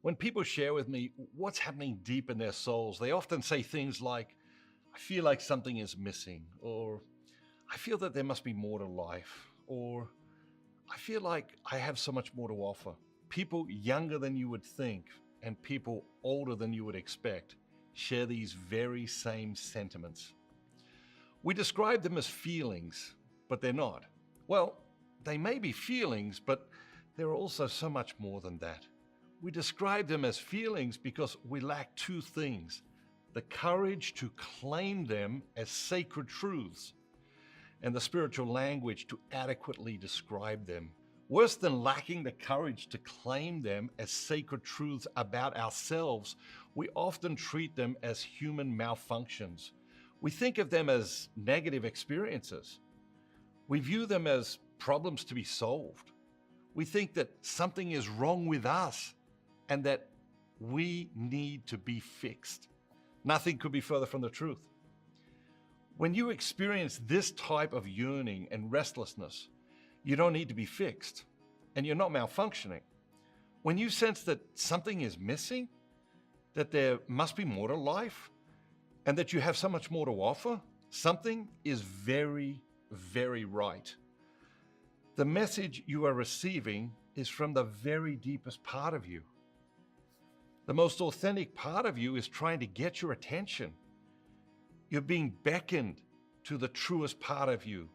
When people share with me what's happening deep in their souls, they often say things like, I feel like something is missing, or I feel that there must be more to life, or I feel like I have so much more to offer. People younger than you would think and people older than you would expect share these very same sentiments. We describe them as feelings, but they're not. Well, they may be feelings, but they're also so much more than that. We describe them as feelings because we lack two things: the courage to claim them as sacred truths and the spiritual language to adequately describe them. Worse than lacking the courage to claim them as sacred truths about ourselves, we often treat them as human malfunctions. We think of them as negative experiences. We view them as problems to be solved. We think that something is wrong with us and that we need to be fixed. Nothing could be further from the truth. When you experience this type of yearning and restlessness, you don't need to be fixed, and you're not malfunctioning. When you sense that something is missing, that there must be more to life, and that you have so much more to offer, something is very, very right. The message you are receiving is from the very deepest part of you. The most authentic part of you is trying to get your attention. You're being beckoned to the truest part of you,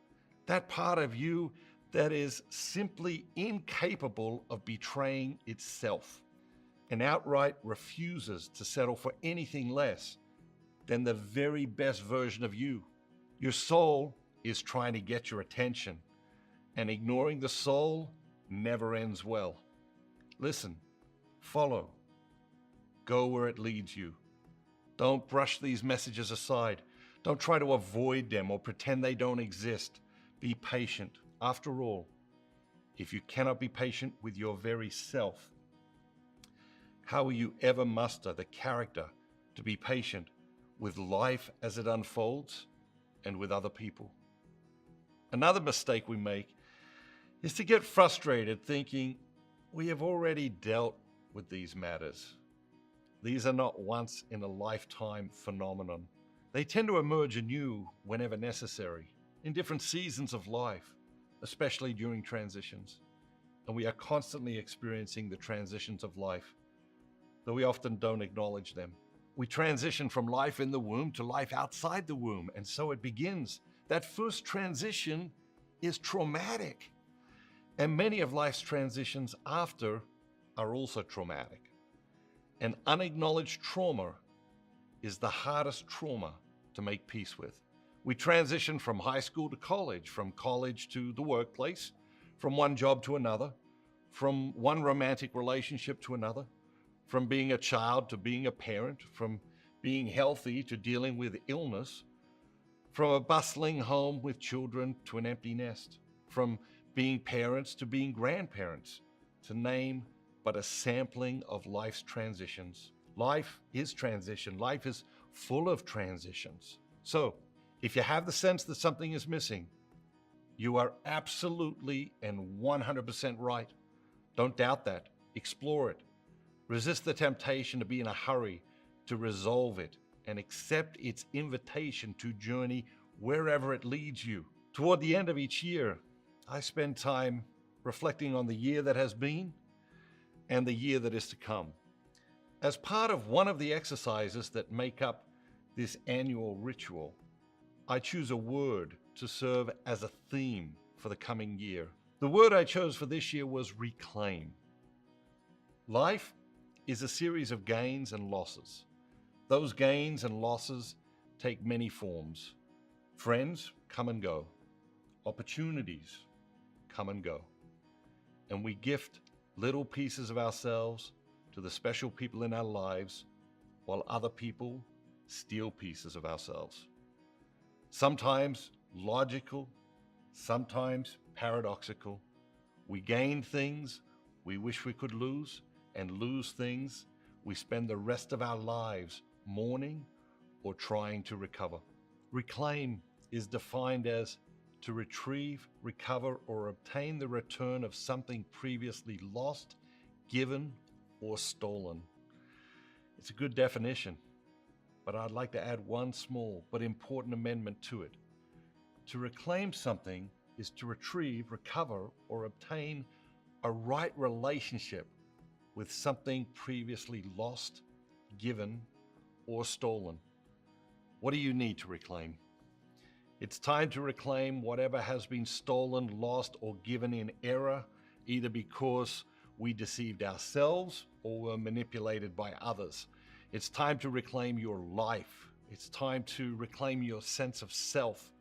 that part of you that is simply incapable of betraying itself and outright refuses to settle for anything less than the very best version of you. Your soul is trying to get your attention, and ignoring the soul never ends well. Listen, follow, go where it leads you. Don't brush these messages aside. Don't try to avoid them or pretend they don't exist. Be patient. After all, if you cannot be patient with your very self, how will you ever muster the character to be patient with life as it unfolds and with other people? Another mistake we make is to get frustrated thinking we have already dealt with these matters. These are not once in a lifetime phenomenon. They tend to emerge anew whenever necessary, in different seasons of life, especially during transitions. And we are constantly experiencing the transitions of life, though we often don't acknowledge them. We transition from life in the womb to life outside the womb, and so it begins. That first transition is traumatic. And many of life's transitions after are also traumatic. And unacknowledged trauma is the hardest trauma to make peace with. We transition from high school to college, from college to the workplace, from one job to another, from one romantic relationship to another, from being a child to being a parent, from being healthy to dealing with illness, from a bustling home with children to an empty nest, from being parents to being grandparents, to name but a sampling of life's transitions. Life is transition. Life is full of transitions. So, if you have the sense that something is missing, you are absolutely and 100% right. Don't doubt that. Explore it. Resist the temptation to be in a hurry to resolve it and accept its invitation to journey wherever it leads you. Toward the end of each year, I spend time reflecting on the year that has been and the year that is to come. As part of one of the exercises that make up this annual ritual, I choose a word to serve as a theme for the coming year. The word I chose for this year was reclaim. Life is a series of gains and losses. Those gains and losses take many forms. Friends come and go. Opportunities come and go. And we gift little pieces of ourselves to the special people in our lives, while other people steal pieces of ourselves. Sometimes logical, sometimes paradoxical. We gain things we wish we could lose, and lose things we spend the rest of our lives mourning or trying to recover. Reclaim is defined as to retrieve, recover, or obtain the return of something previously lost, given, or stolen. It's a good definition, but I'd like to add one small but important amendment to it. To reclaim something is to retrieve, recover, or obtain a right relationship with something previously lost, given, or stolen. What do you need to reclaim? It's time to reclaim whatever has been stolen, lost, or given in error, either because we deceived ourselves or were manipulated by others. It's time to reclaim your life. It's time to reclaim your sense of self.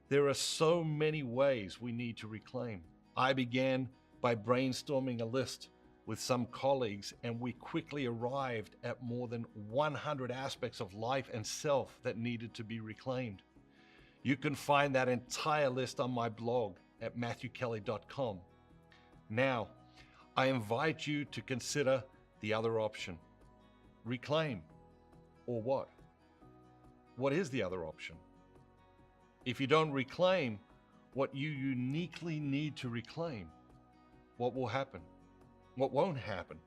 There are so many ways we need to reclaim. I began by brainstorming a list with some colleagues, and we quickly arrived at more than 100 aspects of life and self that needed to be reclaimed. You can find that entire list on my blog at matthewkelly.com. Now, I invite you to consider the other option. Reclaim. Or what? What is the other option? If you don't reclaim what you uniquely need to reclaim, what will happen? What won't happen?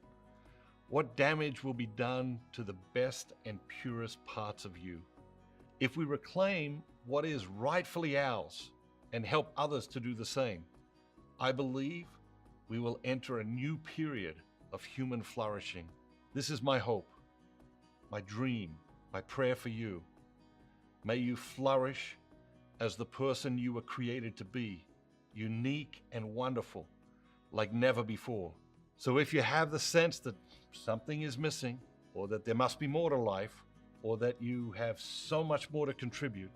What damage will be done to the best and purest parts of you? If we reclaim what is rightfully ours and help others to do the same, I believe we will enter a new period of human flourishing. This is my hope, my dream, my prayer for you. May you flourish as the person you were created to be, unique and wonderful, like never before. So if you have the sense that something is missing, or that there must be more to life, or that you have so much more to contribute,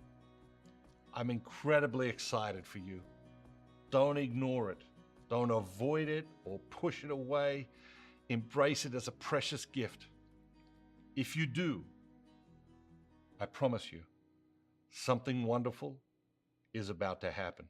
I'm incredibly excited for you. Don't ignore it. Don't avoid it or push it away. Embrace it as a precious gift. If you do, I promise you, something wonderful is about to happen.